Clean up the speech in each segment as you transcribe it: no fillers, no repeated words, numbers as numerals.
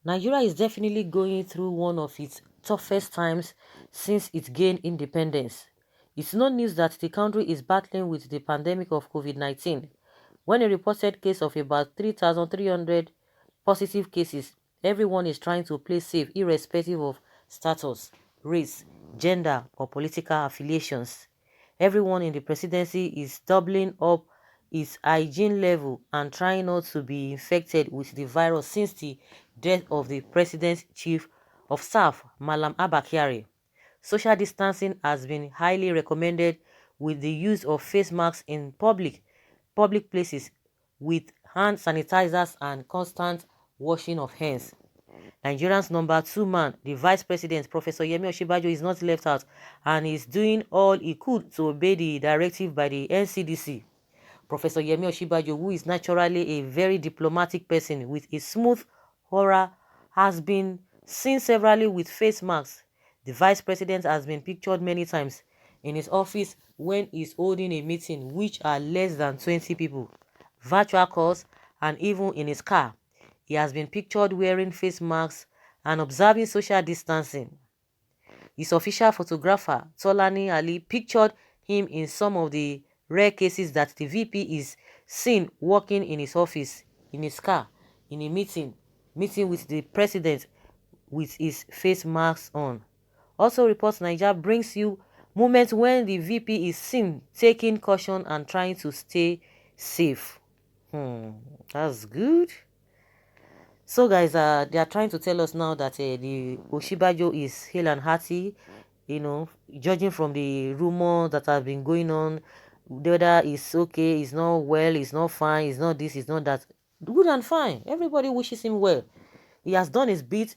Nigeria is definitely going through one of its toughest times since it gained independence. It's no news that the country is battling with the pandemic of COVID-19. When a reported case of about 3,300 positive cases, everyone is trying to play safe irrespective of status, race, gender, or political affiliations. Everyone in the presidency is doubling up its hygiene level and trying not to be infected with the virus since the death of the president's chief of staff, Malam Abba Kyari. Social distancing has been highly recommended with the use of face masks in public places with hand sanitizers and constant washing of hands. Nigeria's number two man, the vice president, Professor Yemi Osinbajo, is not left out and is doing all he could to obey the directive by the NCDC. Professor Yemi Osinbajo, who is naturally a very diplomatic person with a smooth aura, has been seen severally with face masks. The vice president has been pictured many times in his office when he's holding a meeting which are less than 20 people, virtual calls, and even in his car. He has been pictured wearing face masks and observing social distancing. His official photographer, Tolani Ali, pictured him in some of the rare cases that the VP is seen walking in his office, in his car, in a meeting with the president with his face mask on. Also reports Nigeria brings you moments when the VP is seen taking caution and trying to stay safe. That's good. So guys, they are trying to tell us now that the Oshibajo is hale and hearty, judging from the rumors that have been going on, whether it's okay, it's not well, it's not fine, it's not this, it's not that. Good and fine. Everybody wishes him well. He has done his bit,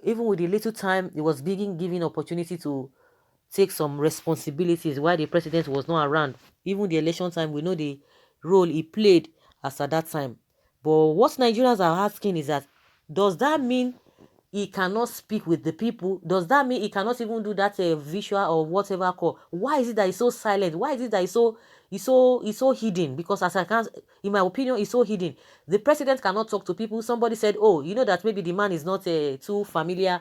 even with the little time he was being given opportunity to take some responsibilities while the president was not around. Even the election time, we know the role he played as at that time. But what Nigerians are asking is that, does that mean he cannot speak with the people? Does that mean he cannot even do that visual or whatever call? Why is it that he's so silent? Why is it that he's so hidden? Because as I can, in my opinion, he's so hidden. The president cannot talk to people. Somebody said, oh, you know that maybe the man is not too familiar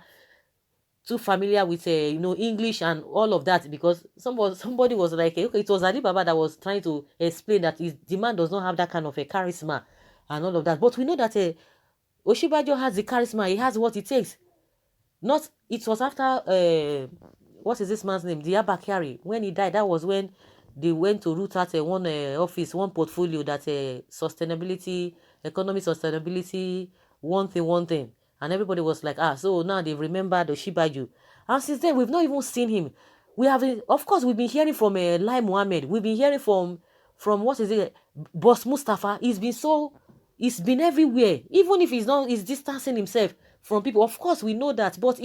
with English and all of that, because somebody was like, okay, it was Ali Baba that was trying to explain that the man does not have that kind of a charisma and all of that. But we know that Oshibajo has the charisma. He has what it takes. Not it was after what is this man's name? The Abakari. When he died, that was when they went to root out one office, one portfolio that sustainability, economic sustainability, one thing. And everybody was like, so now they remembered Oshibaju. And since then, we've not even seen him. We have, of course, we've been hearing from Lai Mohammed. We've been hearing from what is it, Boss Mustafa. He's been everywhere. Even if he's distancing himself from people. Of course, we know that, but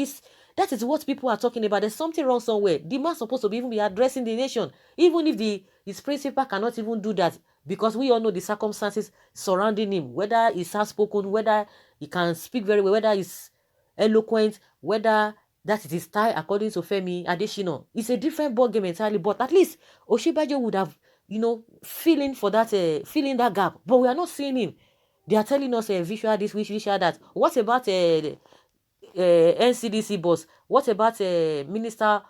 that is what people are talking about. There's something wrong somewhere. The man supposed to even be addressing the nation, even if his principal cannot even do that, because we all know the circumstances surrounding him, whether he's outspoken, whether he can speak very well, whether he's eloquent, whether that is his style according to Femi Adesina. It's a different ball game entirely, but at least Oshibajo would have, filling that gap. But we are not seeing him. They are telling us visual this, visual that. What about NCDC boss? What about Minister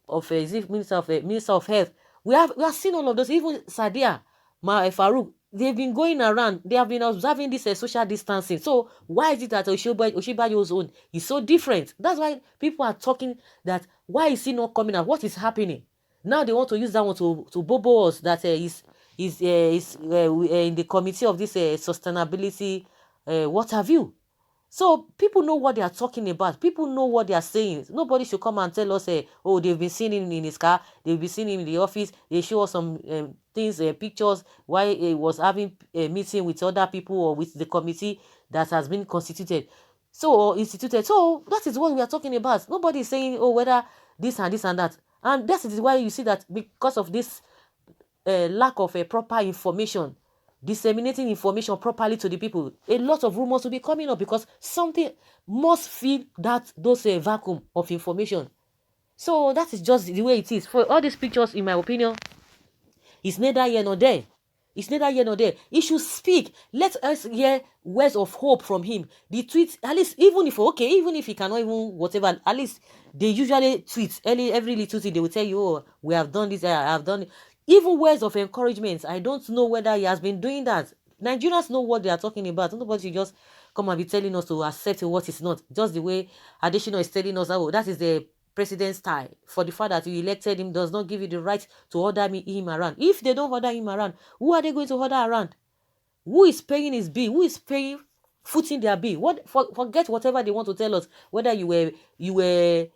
of Minister of Health? We have seen all of those. Even Sadia, Farouk, they've been going around. They have been observing this social distancing. So why is it that Oshibajo's own is so different? That's why people are talking that why is he not coming out? What is happening? Now they want to use that one to bobo us that is in the committee of this sustainability, what have you. So people know what they are talking about. People know what they are saying. Nobody should come and tell us, oh, they've been seeing him in his car, they've been seeing him in the office, they show us some things, pictures, why he was having a meeting with other people or with the committee that has been constituted. Or instituted. So that is what we are talking about. Nobody is saying, oh, whether this and this and that. And that is why you see that because of this lack of proper information, disseminating information properly to the people, a lot of rumors will be coming up because something must fill those vacuum of information. So that is just the way it is. For all these pictures, in my opinion, it's neither here nor there. It's neither here nor there. He should speak. Let us hear words of hope from him. The tweets, at least, even if he cannot even whatever, at least they usually tweet every little thing. They will tell you, oh, we have done this, I have done it. Even words of encouragement. I don't know whether he has been doing that. Nigerians know what they are talking about. Nobody should just come and be telling us to accept what is not. Just the way Additional is telling us, oh, that is the president's style. For the fact that you elected him does not give you the right to order him around. If they don't order him around, who are they going to order around? Who is paying his bill? Who is footing their bill? Forget whatever they want to tell us. Whether you were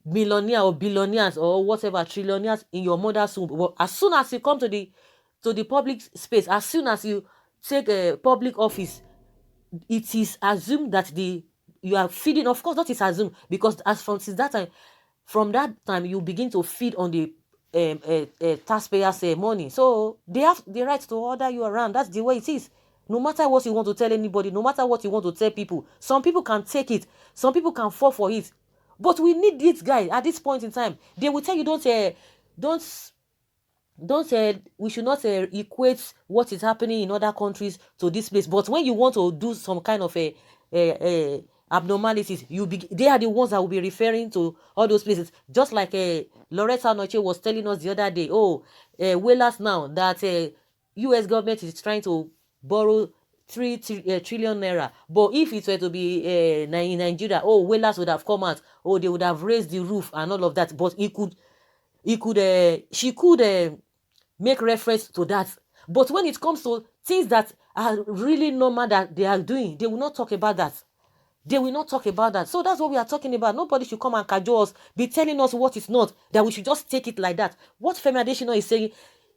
millionaire or billionaires or whatever, trillionaires in your mother's womb. But as soon as you come to the public space, as soon as you take a public office, it is assumed that you are feeding. Of course, that is assumed, because from that time you begin to feed on the taxpayers' money. So they have the right to order you around. That's the way it is. No matter what you want to tell anybody, no matter what you want to tell people, some people can take it, some people can fall for it. But we need this guy at this point in time. They will tell you, we should not equate what is happening in other countries to this place. But when you want to do some kind of abnormalities, they are the ones that will be referring to all those places. Just like Loretta Noche was telling us the other day, whalers now that U.S. government is trying to borrow 3 trillion naira. But if it were to be in Nigeria, whalers would have come out. They would have raised the roof and all of that. But she could make reference to that. But when it comes to things that are really normal that they are doing, they will not talk about that. They will not talk about that. So that's what we are talking about. Nobody should come and cajole us, be telling us what is not, that we should just take it like that. What Femi Adesina is saying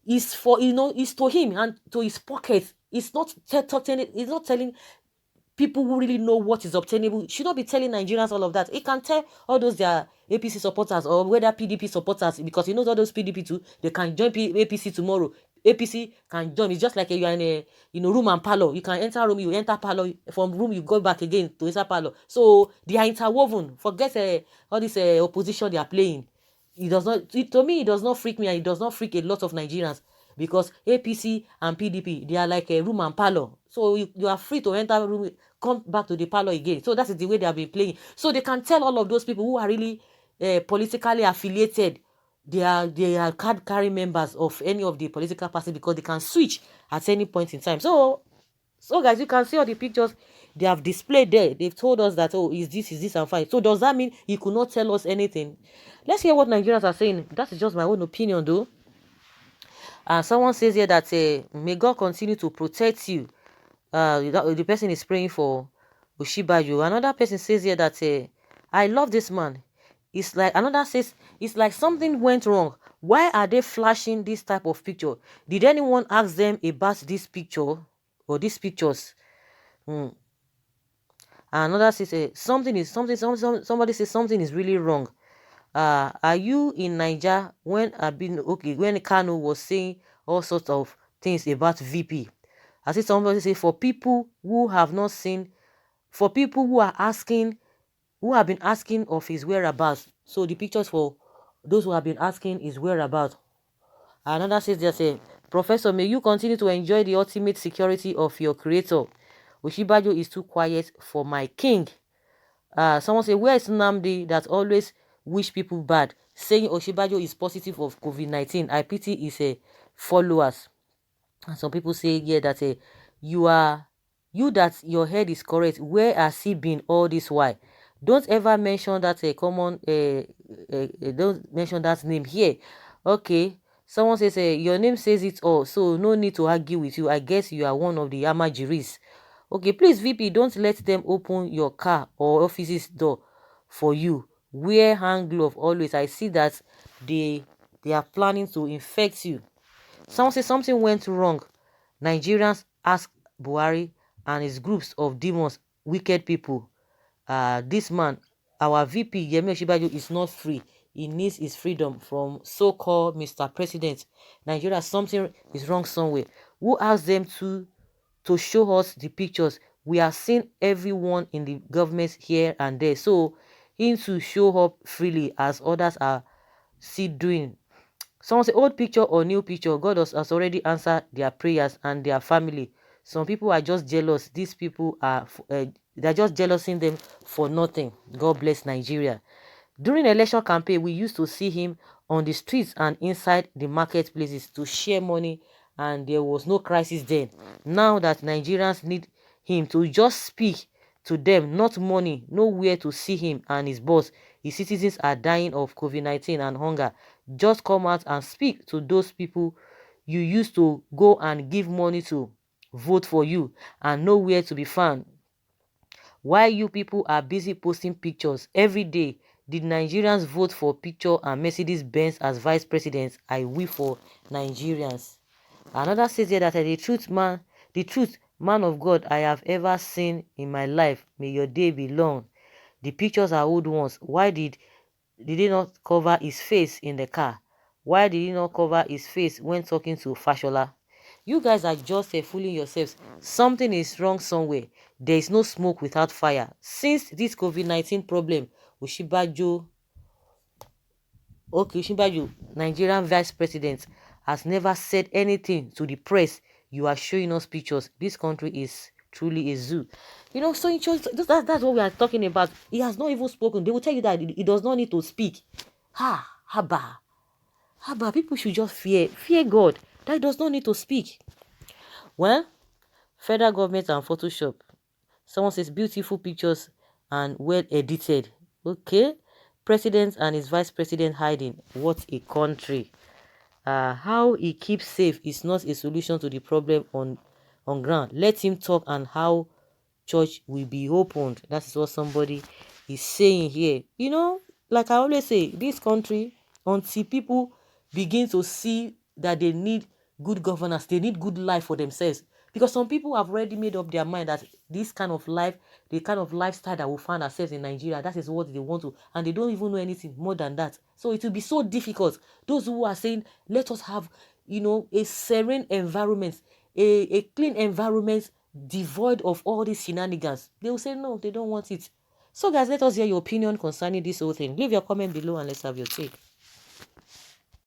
is for, is to him and to his pocket. It's not telling people who really know what is obtainable. Should not be telling Nigerians all of that. He can tell all those their APC supporters or whether PDP supporters, because he knows all those PDP too, they can join APC tomorrow. APC can join. It's just like you are in a room and parlor. You can enter room, you enter parlor. From room you go back again to enter parlor. So they are interwoven. Forget all this opposition they are playing. To me, it does not freak me, and it does not freak a lot of Nigerians, because APC and PDP, they are like a room and parlor. So you are free to enter room, come back to the parlor again. So that is the way they have been playing. So they can tell all of those people who are really politically affiliated, they are card-carrying members of any of the political parties, because they can switch at any point in time. So guys, you can see all the pictures they have displayed there. They've told us that, is this and fine. So does that mean he could not tell us anything? Let's hear what Nigerians are saying. That is just my own opinion, though. Someone says here that may God continue to protect you. The person is praying for Osinbajo. Another person says here that I love this man. Another says it's like something went wrong. Why are they flashing this type of picture? Did anyone ask them about this picture or these pictures? Another says somebody says something is really wrong. Are you in Niger when Kano was saying all sorts of things about VP? I see somebody say for people who have not seen, for people who are asking, who have been asking of his whereabouts. So the pictures for those who have been asking his whereabouts. Another says there's a Professor, may you continue to enjoy the ultimate security of your creator. Osinbajo is too quiet for my king. Someone say, where is Nnamdi that always wish people bad, saying Osinbajo is positive of COVID-19? I pity his followers. And some people say, yeah, that that your head is correct. Where has he been all this while? Don't ever mention that don't mention that name here. Okay. Someone says, your name says it all, so no need to argue with you. I guess you are one of the Amajiris. Okay, please, VP, don't let them open your car or office's door for you. Wear hand glove always. I see that they are planning to infect you. Someone says something went wrong. Nigerians ask Buhari and his groups of demons, wicked people. This man, our VP, Yemi Osinbajo, is not free. He needs his freedom from so-called Mr. President. Nigeria, something is wrong somewhere. Who asked them to show us the pictures? We are seeing everyone in the government here and there. So him to show up freely as others are still doing. Someone say old picture or new picture, God has already answered their prayers and their family. Some people are just jealous. These people are they're just jealousing them for nothing. God bless Nigeria. During election campaign, we used to see him on the streets and inside the marketplaces to share money, and there was no crisis then. Now that Nigerians need him to just speak to them, not money, nowhere to see him and his boss. His citizens are dying of COVID-19 and hunger. Just come out and speak to those people you used to go and give money to vote for you and nowhere to be found. While you people are busy posting pictures every day, did Nigerians vote for picture and Mercedes-Benz as vice presidents? I will for Nigerians. Another says here that the truth, man of God I have ever seen in my life. May your day be long. The pictures are old ones. Why did he not cover his face in the car? Why did he not cover his face when talking to Fashola? You guys are just fooling yourselves. Something is wrong somewhere. There is no smoke without fire. Since this COVID-19 problem, Osinbajo, Nigerian vice president, has never said anything to the press. You are showing us pictures. This country is truly a zoo. You know, so that's what we are talking about. He has not even spoken. They will tell you that he does not need to speak. Haba. People should just fear God. That he does not need to speak. Well, federal government and Photoshop. Someone says beautiful pictures and well edited. Okay. President and his vice president hiding. What a country. How he keeps safe is not a solution to the problem on ground. Let him talk and how church will be opened. That is what somebody is saying here. You know, like I always say, this country, until people begin to see that they need good governance, they need good life for themselves. Because some people have already made up their mind that this kind of life, the kind of lifestyle that we find ourselves in Nigeria, that is what they want to, and they don't even know anything more than that. So it will be so difficult. Those who are saying, let us have, you know, a serene environment, a clean environment devoid of all these shenanigans, they will say no, they don't want it. So guys, let us hear your opinion concerning this whole thing. Leave your comment below and let's have your take.